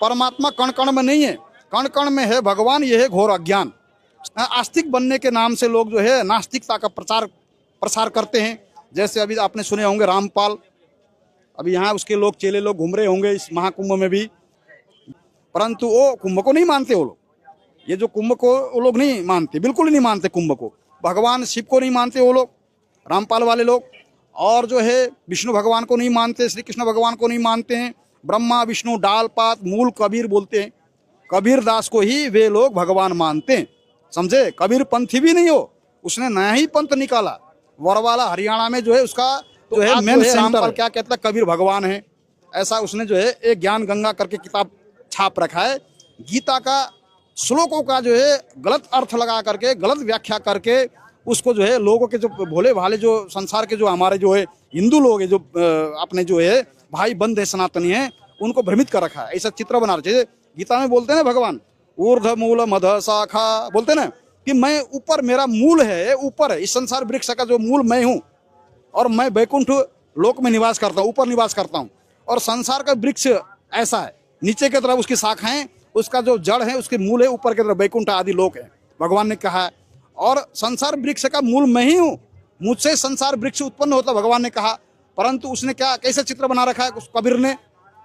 परमात्मा कण कण में नहीं है, कण कण में है भगवान। यह है घोर अज्ञान। आस्तिक बनने के नाम से लोग जो है नास्तिकता का प्रसार करते हैं। जैसे अभी आपने सुने होंगे रामपाल, अभी यहाँ उसके लोग चेले लोग घूम रहे होंगे इस महाकुंभ में भी, परंतु वो कुंभ को नहीं मानते। वो लोग, ये जो कुंभ को वो लोग नहीं मानते, बिल्कुल नहीं मानते कुंभ को। भगवान शिव को नहीं मानते वो लोग, रामपाल वाले लोग। और जो है विष्णु भगवान को नहीं मानते, श्री कृष्ण भगवान को नहीं मानते हैं। ब्रह्मा विष्णु डाल पात मूल कबीर बोलते हैं। कबीर दास को ही वे लोग भगवान मानते हैं, समझे। कबीर पंथी भी नहीं हो, उसने नया ही पंथ निकाला। वरवाला हरियाणा में जो है उसका जो है मेन रामपाल क्या कहता है, कबीर भगवान है। ऐसा उसने जो है एक ज्ञान गंगा करके किताब छाप रखा है। गीता का श्लोकों का जो है गलत अर्थ लगा करके, गलत व्याख्या करके उसको जो है लोगों के जो भोले भाले जो संसार के जो हमारे जो है हिंदू लोग है, जो अपने जो है भाई बंद है सनातनी है, उनको भ्रमित कर रखा है। ऐसा चित्र बना रहे। गीता में बोलते हैं ना भगवान, ऊर्ध्व मूल मध शाखा, बोलते हैं ना कि मैं ऊपर, मेरा मूल है ऊपर है। इस संसार वृक्ष का जो मूल मैं हूँ, और मैं वैकुंठ लोक में निवास करता हूँ, ऊपर निवास करता हूँ। और संसार का वृक्ष ऐसा है, नीचे की तरफ उसकी शाखाएं, उसका जो जड़ है, उसके मूल है ऊपर की तरफ वैकुंठ आदि लोक है, भगवान ने कहा है। और संसार वृक्ष का मूल मैं ही हूँ, मुझसे संसार वृक्ष उत्पन्न होता, भगवान ने कहा। परंतु उसने क्या कैसे चित्र बना रखा है उस कबीर ने,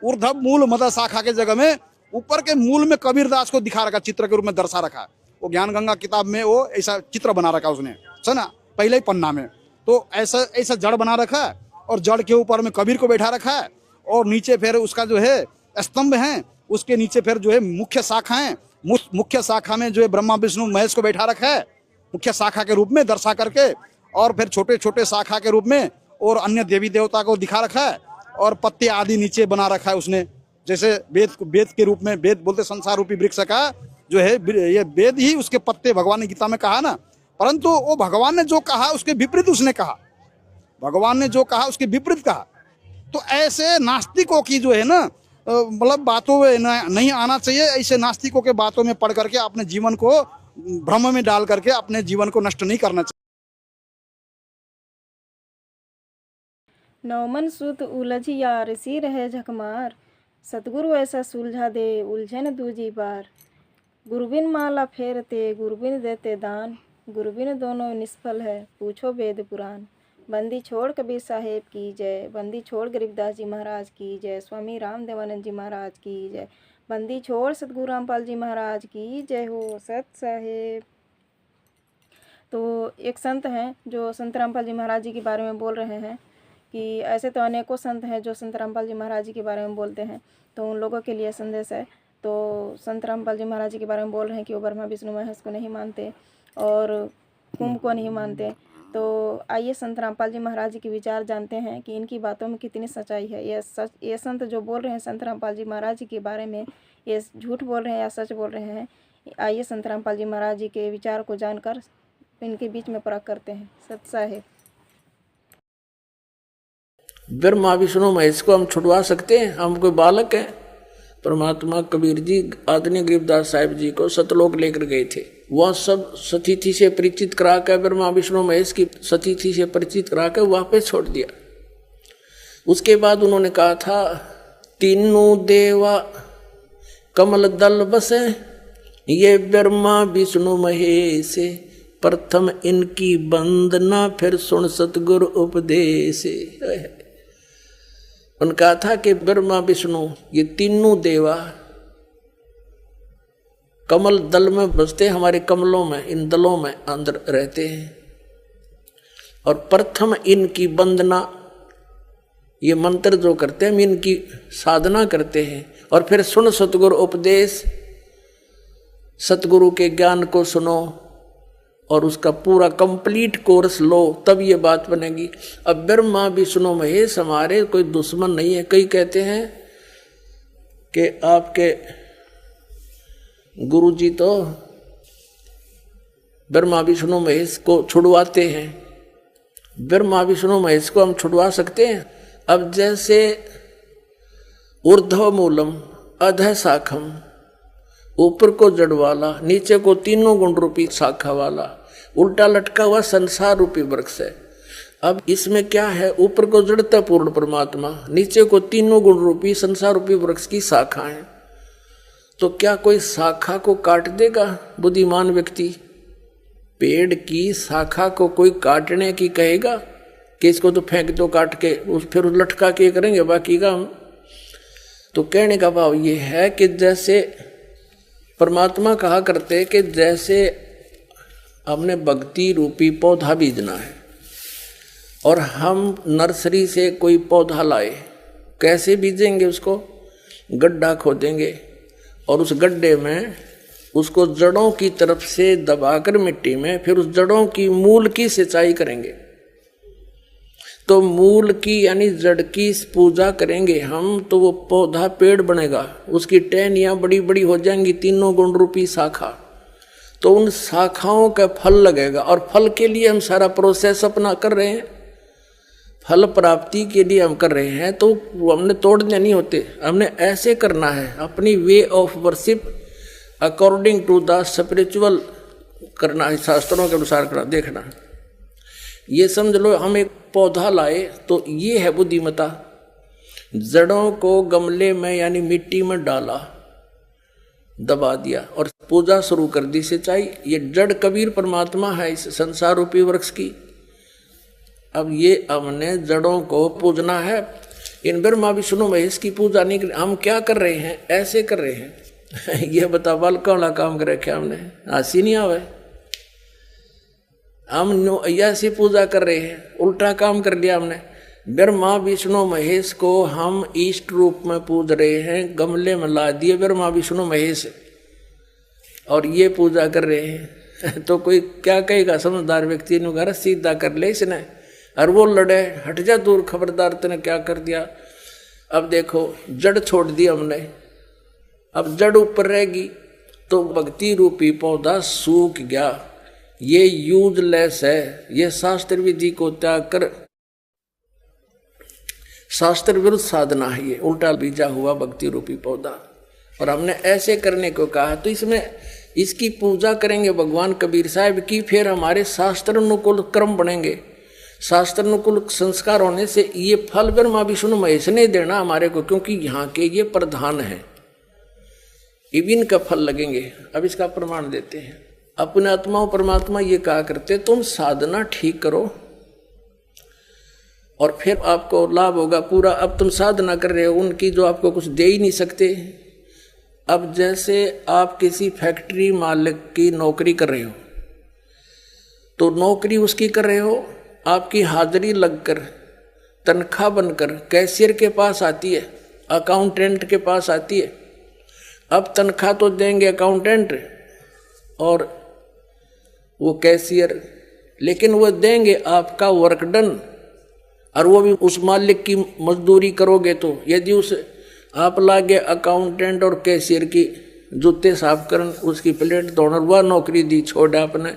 ऊर्ध्व मूल मद शाखा के जगह में ऊपर के मूल में कबीर दास को दिखा रखा, चित्र के रूप में दर्शा रखा। वो ज्ञान गंगा किताब में वो ऐसा चित्र बना रखा उसने, सुना पहले ही पन्ना में। तो ऐसा जड़ बना रखा है, और जड़ के ऊपर में कबीर को बैठा रखा है, और नीचे फिर उसका जो है स्तंभ है, उसके नीचे फिर जो है मुख्य शाखा है। मुख्य शाखा में जो है ब्रह्मा विष्णु महेश को बैठा रखा है, मुख्य शाखा के रूप में दर्शा करके। और फिर छोटे छोटे शाखा के रूप में और अन्य देवी देवता को दिखा रखा है, और पत्ते आदि नीचे बना रखा है उसने। जैसे वेद के रूप में, वेद बोलते संसार रूपी वृक्ष का जो है, ये वेद ही उसके पत्ते, भगवान ने गीता में कहा ना। परंतु वो भगवान ने जो कहा उसके विपरीत उसने कहा, भगवान ने जो कहा उसके विपरीत कहा। तो ऐसे नास्तिकों की जो है ना, मतलब बातों में नहीं आना चाहिए। ऐसे नास्तिकों के बातों में पढ़ करके अपने जीवन को भ्रम में डाल करके अपने जीवन को नष्ट नहीं करना चाहिए। नौमन सुत उलझियार सिर है झकमार, सतगुरु ऐसा सुलझा दे उलझन दूजी बार। गुरुबिन माला फेरते गुरुबिन देते दान, गुरुबिन दोनों निष्फल है पूछो वेद पुराण। बंदी छोड़ कबीर साहेब की जय, बंदी छोड़ गरीबदास जी महाराज की जय, स्वामी राम देवानंद जी महाराज की जय, बंदी छोड़ सतगुरु रामपाल जी महाराज की जय हो सत साहेब। तो एक संत हैं जो संत रामपाल जी महाराज जी के बारे में बोल रहे हैं कि ऐसे तो अनेकों संत हैं जो संत रामपाल जी महाराज जी के बारे में बोलते हैं, तो उन लोगों के लिए संदेश है। तो संत रामपाल जी महाराज जी के बारे में बोल रहे हैं कि वो ब्रह्मा विष्णु महेश को नहीं मानते और कुंभ को नहीं मानते। तो आइए संत रामपाल जी महाराज जी के विचार जानते हैं कि इनकी बातों में कितनी सच्चाई है। ये संत जो बोल रहे हैं संत रामपाल जी महाराज जी के बारे में, ये झूठ बोल रहे हैं या सच बोल रहे हैं। आइए संत रामपाल जी महाराज जी के विचार को जानकर इनके बीच में परख करते हैं। सत साहेब। ब्रह्मा विष्णु महेश को हम छुड़वा सकते हैं? हम कोई बालक हैं? परमात्मा कबीर जी आदरणीय गरीबदास साहिब जी को सतलोक लेकर गए थे। वह सब सतीथि से परिचित करा कर, ब्रह्मा विष्णु महेश की सतीथि से परिचित करा कर वापस छोड़ दिया। उसके बाद उन्होंने कहा था, तीनों देवा कमल दल बसे, ये ब्रह्मा विष्णु महेश, प्रथम इनकी वंदना फिर सुन सतगुरु उपदेश। उन्होंने कहा था कि ब्रह्मा विष्णु ये तीनों देवा कमल दल में बसते, हमारे कमलों में, इन दलों में अंदर रहते हैं। और प्रथम इनकी वंदना, ये मंत्र जो करते हैं हम इनकी साधना करते हैं। और फिर सुन सतगुरु उपदेश, सतगुरु के ज्ञान को सुनो और उसका पूरा कंप्लीट कोर्स लो, तब ये बात बनेगी। अब ब्रह्मा विष्णु महेश हमारे कोई दुश्मन नहीं है। कई कहते हैं कि आपके गुरु जी तो ब्रह्मा विष्णु महेश को छुड़वाते हैं। ब्रह्मा विष्णु महेश को हम छुड़वा सकते हैं? अब जैसे ऊर्ध्व मूलम अधः शाखम, ऊपर को जड़ वाला, नीचे को तीनों गुण रूपी शाखा वाला, उल्टा लटका हुआ संसार रूपी वृक्ष है। अब इसमें क्या है? ऊपर को जड़ता पूर्ण परमात्मा, नीचे को तीनों गुण रूपी संसार रूपी वृक्ष की शाखा है। तो क्या कोई शाखा को काट देगा बुद्धिमान व्यक्ति? पेड़ की शाखा को कोई काटने की कहेगा कि इसको तो फेंक दो काट के, फिर लटका के करेंगे बाकी का हम? तो कहने का भाव ये है कि जैसे परमात्मा कहा करते कि जैसे हमने भक्ति रूपी पौधा बीजना है और हम नर्सरी से कोई पौधा लाए, कैसे बीजेंगे? उसको गड्ढा खोदेंगे और उस गड्ढे में उसको जड़ों की तरफ से दबाकर मिट्टी में, फिर उस जड़ों की मूल की सिंचाई करेंगे। तो मूल की यानी जड़ की पूजा करेंगे हम, तो वो पौधा पेड़ बनेगा, उसकी टहनियाँ बड़ी बड़ी हो जाएंगी, 3 गुण रूपी शाखा। तो उन शाखाओं का फल लगेगा और फल के लिए हम सारा प्रोसेस अपना कर रहे हैं, फल प्राप्ति के लिए हम कर रहे हैं। तो वो हमने तोड़ने नहीं होते, हमने ऐसे करना है, अपनी way of worship according to the spiritual करना है, शास्त्रों के अनुसार करना। देखना, ये समझ लो हम एक पौधा लाए तो ये है बुद्धिमता। जड़ों को गमले में यानी मिट्टी में डाला, दबा दिया और पूजा शुरू कर दी, सिंचाई। ये जड़ कबीर परमात्मा है इस संसार रूपी वृक्ष की। अब ये हमने जड़ों को पूजना है। इन ब्रह्मा विष्णु महेश की पूजा नहीं कर, हम क्या कर रहे हैं? ऐसे कर रहे हैं। ये बता बाल कौला काम कर रखे हमने, हंसी नहीं आवे। हम ऐसी पूजा कर रहे हैं, उल्टा काम कर लिया हमने। ब्रह्मा विष्णु महेश को हम इष्ट रूप में पूज रहे हैं, गमले में ला दिए ब्रह्मा विष्णु महेश और ये पूजा कर रहे हैं। तो कोई क्या कहेगा? समझदार व्यक्ति ने घर सीधा कर ले इसने, और वो लड़े, हट जा दूर, खबरदार तूने क्या कर दिया। अब देखो जड़ छोड़ दी हमने, अब जड़ ऊपर रहेगी तो भक्ति रूपी पौधा सूख गया। ये यूजलेस है, ये शास्त्र विधि को त्याग कर शास्त्र विरुद्ध साधना है, ये उल्टा बीजा हुआ भक्ति रूपी पौधा। और हमने ऐसे करने को कहा, तो इसमें इसकी पूजा करेंगे भगवान कबीर साहब की, फिर हमारे शास्त्र अनुकूल कर्म बनेंगे। शास्त्र अनुकूल संस्कार होने से ये फल ब्रह्मा विष्णु महेश ने देना हमारे को, क्योंकि यहाँ के ये प्रधान है, इविन का फल लगेंगे। अब इसका प्रमाण देते हैं। अपने आत्मा परमात्मा ये कहा करते, तुम साधना ठीक करो और फिर आपको लाभ होगा पूरा। अब तुम साधना कर रहे हो उनकी जो आपको कुछ दे ही नहीं सकते। अब जैसे आप किसी फैक्ट्री मालिक की नौकरी कर रहे हो, तो नौकरी उसकी कर रहे हो, आपकी हाजिरी लगकर तनख्वाह बनकर कैशियर के पास आती है, अकाउंटेंट के पास आती है। अब तनख्वाह तो देंगे अकाउंटेंट और वो कैशियर, लेकिन वो देंगे आपका वर्क डन, और वो भी उस मालिक की मजदूरी करोगे। तो यदि उस आप लागे अकाउंटेंट और कैशियर की जूते साफ करन, उसकी प्लेट धोना, वह नौकरी दी छोड़ आपने,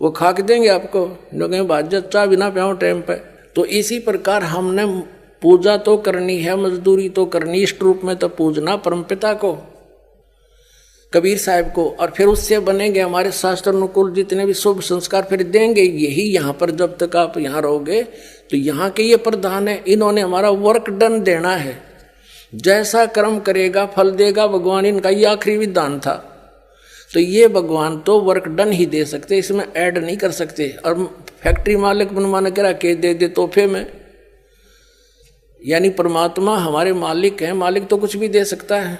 वो खा के देंगे आपको, लोग भाजत चाह बिना प्याओ टाइम पे। तो इसी प्रकार हमने पूजा तो करनी है, मजदूरी तो करनी, इष्ट रूप में तो पूजना परमपिता को, कबीर साहब को, और फिर उससे बनेंगे हमारे शास्त्र अनुकूल जितने भी शुभ संस्कार फिर देंगे। यही यहाँ पर जब तक आप यहाँ रहोगे तो यहाँ के ये प्रधान है, इन्होंने हमारा वर्क डन देना है। जैसा कर्म करेगा फल देगा भगवान, इनका ये आखिरी विधान था। तो ये भगवान तो वर्क डन ही दे सकते, इसमें ऐड नहीं कर सकते। और फैक्ट्री मालिक बनवाने के रखे दे दे तोहफे में, यानी परमात्मा हमारे मालिक हैं, मालिक तो कुछ भी दे सकता है।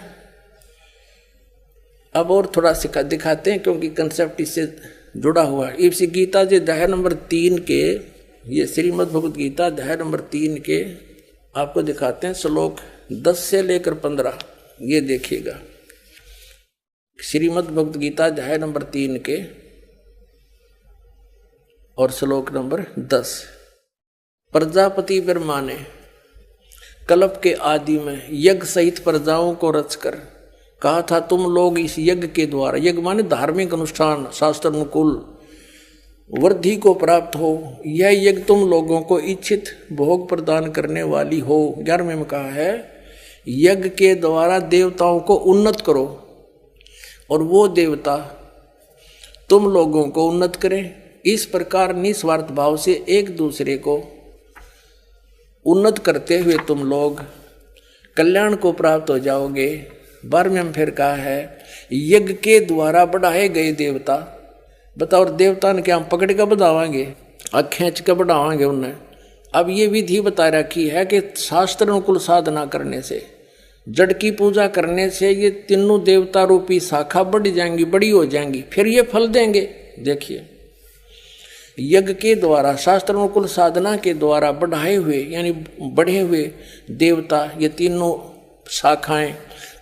अब और थोड़ा सिखा दिखाते हैं, क्योंकि कंसेप्ट इससे जुड़ा हुआ है। इसी गीता जी अध्याय नंबर 3 के, ये श्रीमद् भगवद गीता अध्याय नंबर 3 के आपको दिखाते हैं, श्लोक 10 से लेकर 15। ये देखिएगा, श्रीमद् भगवद गीता अध्याय नंबर 3 के और श्लोक नंबर 10। प्रजापति ब्रह्मा ने कल्प के आदि में यज्ञ सहित प्रजाओं को रचकर कहा था, तुम लोग इस यज्ञ के द्वारा, यज्ञ माने धार्मिक अनुष्ठान, शास्त्र अनुकूल वृद्धि को प्राप्त हो। यह यज्ञ तुम लोगों को इच्छित भोग प्रदान करने वाली हो। 11वें में कहा है, यज्ञ के द्वारा देवताओं को उन्नत करो और वो देवता तुम लोगों को उन्नत करें। इस प्रकार निस्वार्थ भाव से एक दूसरे को उन्नत करते हुए तुम लोग कल्याण को प्राप्त हो जाओगे। 12वें में फिर कहा है यज्ञ के द्वारा बढ़ाए गए देवता। बताओ देवता ने क्या हम पकड़ कर बढ़ावांगे, खींच कर बढ़ावांगे उन्हें। अब ये विधि बता रखी है कि शास्त्र अनुकूल साधना करने से, जड़ की पूजा करने से ये तीनों देवता रूपी शाखा बढ़ जाएंगी, बड़ी हो जाएंगी, फिर ये फल देंगे। देखिए यज्ञ के द्वारा शास्त्र अनुकूल साधना के द्वारा बढ़ाए हुए यानी बढ़े हुए देवता, ये तीनों शाखाएं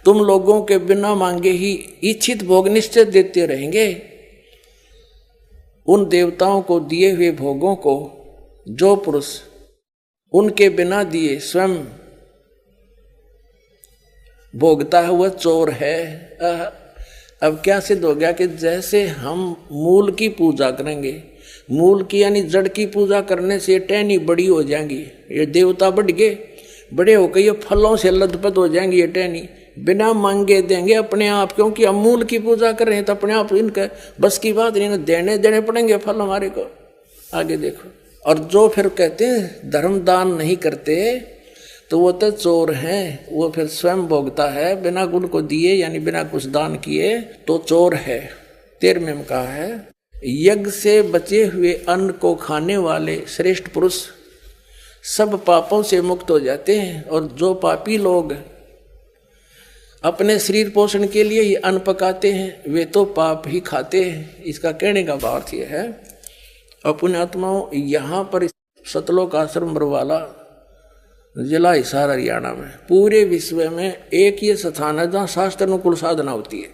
तुम लोगों के बिना मांगे ही इच्छित भोग निश्चय देते रहेंगे। उन देवताओं को दिए हुए भोगों को जो पुरुष उनके बिना दिए स्वयं भोगता है वह चोर है। अब क्या सिद्ध हो गया कि जैसे हम मूल की पूजा करेंगे, मूल की यानी जड़ की पूजा करने से टहनी बड़ी हो जाएंगी, ये देवता बढ़ गए, बड़े होकर ये फलों से लथपथ हो जाएंगी, ये टहनी बिना मांगे देंगे अपने आप, क्योंकि हम मूल की पूजा कर रहे हैं तो अपने आप इनका बस की बात नहीं, देने पड़ेंगे फल हमारे को। आगे देखो, और जो फिर कहते हैं धर्म दान नहीं करते तो वो तो चोर हैं, वो फिर स्वयं भोगता है बिना गुण को दिए यानी बिना कुछ दान किए तो चोर है। 13वें में कहा है यज्ञ से बचे हुए अन्न को खाने वाले श्रेष्ठ पुरुष सब पापों से मुक्त हो जाते हैं, और जो पापी लोग अपने शरीर पोषण के लिए ये अन्न पकाते हैं वे तो पाप ही खाते हैं। इसका कहने का अर्थ यह है अपने आत्माओं यहाँ पर सतलोक आश्रम बरवाला जिला हिसार हरियाणा में पूरे विश्व में एक ये स्थान है जहाँ शास्त्र अनुकूल साधना होती है।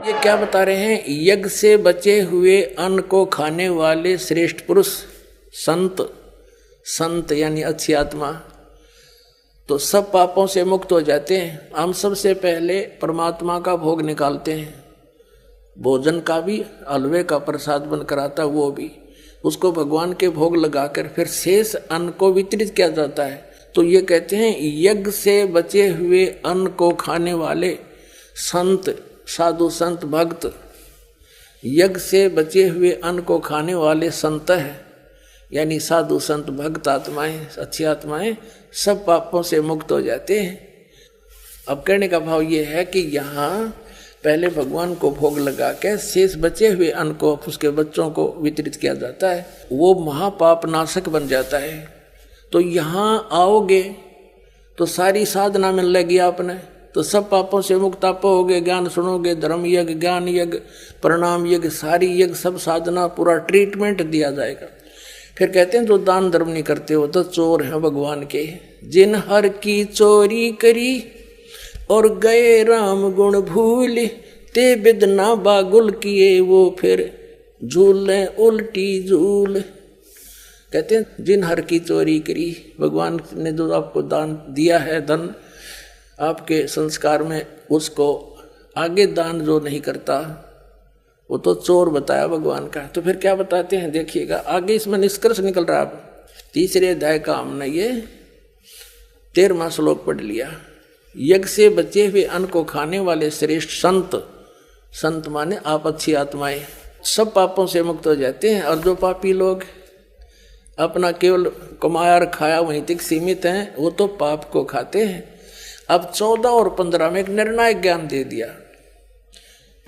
ये क्या बता रहे हैं, यज्ञ से बचे हुए अन्न को खाने वाले श्रेष्ठ पुरुष संत यानी अच्छी आत्मा तो सब पापों से मुक्त हो जाते हैं। हम सबसे पहले परमात्मा का भोग निकालते हैं, भोजन का भी, हलवे का प्रसाद बन कराता वो भी, उसको भगवान के भोग लगाकर फिर शेष अन्न को वितरित किया जाता है। तो ये कहते हैं यज्ञ से बचे हुए अन्न को खाने वाले संत, साधु संत भक्त, यज्ञ से बचे हुए अन्न को खाने वाले संत है यानी साधु संत भक्त आत्माएं, अच्छी आत्माएं सब पापों से मुक्त हो जाते हैं। अब कहने का भाव ये है कि यहाँ पहले भगवान को भोग लगा के शेष बचे हुए अन्न को उसके बच्चों को वितरित किया जाता है, वो महापाप नाशक बन जाता है। तो यहाँ आओगे तो सारी साधना मिल लगेगी आपने, तो सब पापों से मुक्त आप होगे। ज्ञान सुनोगे, धर्म यज्ञ, ज्ञान यज्ञ, प्रणाम यज्ञ, सारी यज्ञ, सब साधना, पूरा ट्रीटमेंट दिया जाएगा। फिर कहते हैं जो दान धर्म नहीं करते हो तो चोर हैं भगवान के। जिन हर की चोरी करी और गए राम गुण भूल, ते बिदना बागुल किए वो फिर झूलें उल्टी झूल। कहते हैं जिन हर की चोरी करी, भगवान ने जो आपको दान दिया है धन आपके संस्कार में, उसको आगे दान जो नहीं करता वो तो चोर बताया भगवान का। तो फिर क्या बताते हैं देखिएगा, आगे इसमें निष्कर्ष निकल रहा है। 3रे अध्याय का हमने ये 13वां श्लोक पढ़ लिया। यज्ञ से बचे हुए अन्न को खाने वाले श्रेष्ठ संत माने आप अच्छी आत्माएं सब पापों से मुक्त हो जाते हैं, और जो पापी लोग अपना केवल कमाया और खाया वहीं तक सीमित हैं वो तो पाप को खाते हैं। अब 14 और 15 में एक निर्णायक ज्ञान दे दिया।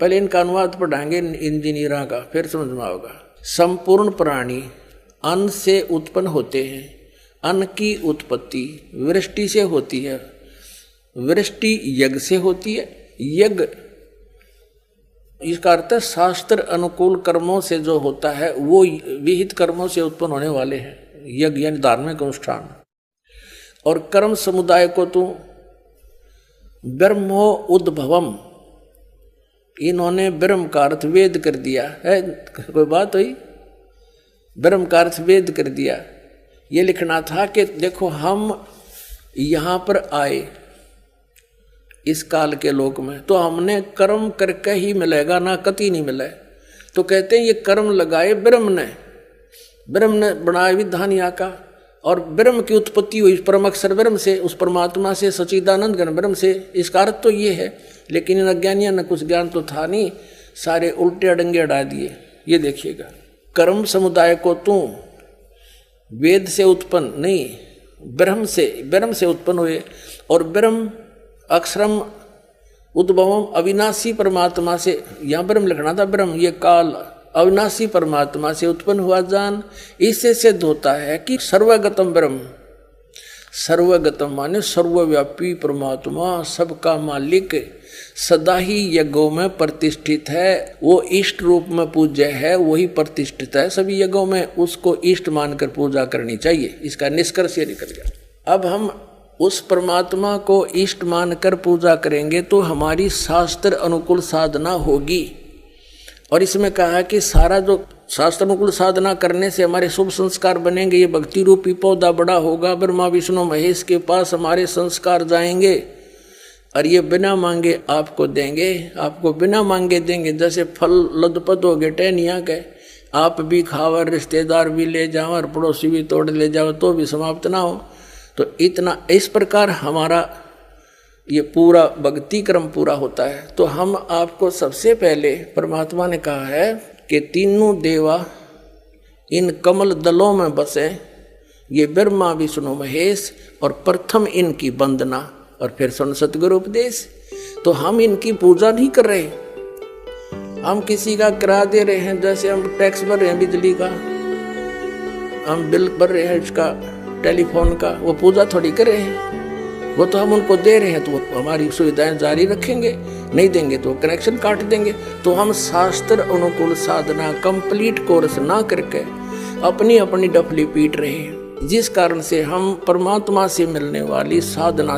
पहले इनका अनुवाद पढ़ाएंगे इंजीनियरों का, फिर समझ में आएगा। संपूर्ण प्राणी अन्न से उत्पन्न होते हैं, अन्न की उत्पत्ति वृष्टि से होती है, वृष्टि यज्ञ से होती है, यज्ञ इसका अर्थ है शास्त्र अनुकूल कर्मों से जो होता है वो विहित कर्मों से उत्पन्न होने वाले हैं, यज्ञ यानी धार्मिक अनुष्ठान। और कर्म समुदाय को तो ब्रह्मो उद्भवम, इन्होंने ब्रह्म का अर्थ वेद कर दिया है। कोई बात हुई, ब्रह्म का अर्थ वेद कर दिया। ये लिखना था कि देखो हम यहाँ पर आए इस काल के लोक में तो हमने कर्म करके ही मिलेगा, ना कति नहीं मिले। तो कहते हैं ये कर्म लगाए ब्रह्म ने बनाया विधान यहाँ का, और ब्रह्म की उत्पत्ति हुई परम अक्षर ब्रह्म से, उस परमात्मा से, सच्चिदानंद घन ब्रह्म से। इसका अर्थ तो ये है, लेकिन इन अज्ञानियों ने कुछ ज्ञान तो था नहीं, सारे उल्टे अडंगे अड़ा दिए। ये देखिएगा, कर्म समुदाय को तू वेद से उत्पन्न नहीं, ब्रह्म से उत्पन्न हुए, और ब्रह्म अक्षरम उद्भवम अविनाशी परमात्मा से, यहाँ ब्रह्म लिखना था, ब्रह्म ये काल अविनाशी परमात्मा से उत्पन्न हुआ जान। इससे सिद्ध होता है कि सर्वगतम ब्रह्म, सर्वगतम माने सर्वव्यापी परमात्मा, सबका मालिक, सदा ही यज्ञों में प्रतिष्ठित है, वो इष्ट रूप में पूज्य है, वही प्रतिष्ठित है सभी यज्ञों में, उसको इष्ट मानकर पूजा करनी चाहिए। इसका निष्कर्ष ये निकल गया। अब हम उस परमात्मा को इष्ट मानकर पूजा करेंगे तो हमारी शास्त्र अनुकूल साधना होगी। और इसमें कहा है कि सारा जो शास्त्र अनुकूल साधना करने से हमारे शुभ संस्कार बनेंगे, ये भक्ति रूपी पौधा बड़ा होगा, ब्रह्मा विष्णु महेश के पास हमारे संस्कार जाएंगे, और ये बिना मांगे आपको देंगे, आपको बिना मांगे देंगे। जैसे फल लदपत हो गए टहनिया के, आप भी खाओ, रिश्तेदार भी ले जाओ, और पड़ोसी भी तोड़ ले जाओ तो भी समाप्त ना हो। तो इतना इस प्रकार हमारा ये पूरा भक्ति क्रम पूरा होता है। तो हम आपको सबसे पहले परमात्मा ने कहा है कि तीनों देवा इन कमल दलों में बसे, ये ब्रह्मा विष्णु महेश, और प्रथम इनकी वंदना, और फिर सुन सतगुरु उपदेश। तो हम इनकी पूजा नहीं कर रहे, हम किसी का किराया दे रहे हैं, जैसे हम टैक्स भर रहे हैं बिजली का, हम बिल भर रहे हैं इसका टेलीफोन का, वो पूजा थोड़ी कर रहे हैं, वो तो हम उनको दे रहे हैं, तो वो हमारी सुविधाएं जारी रखेंगे, नहीं देंगे तो कनेक्शन काट देंगे। तो हम शास्त्र अनुकूल साधना कंप्लीट कोर्स ना करके अपनी अपनी डफली पीट रहे हैं, जिस कारण से हम परमात्मा से मिलने वाली साधना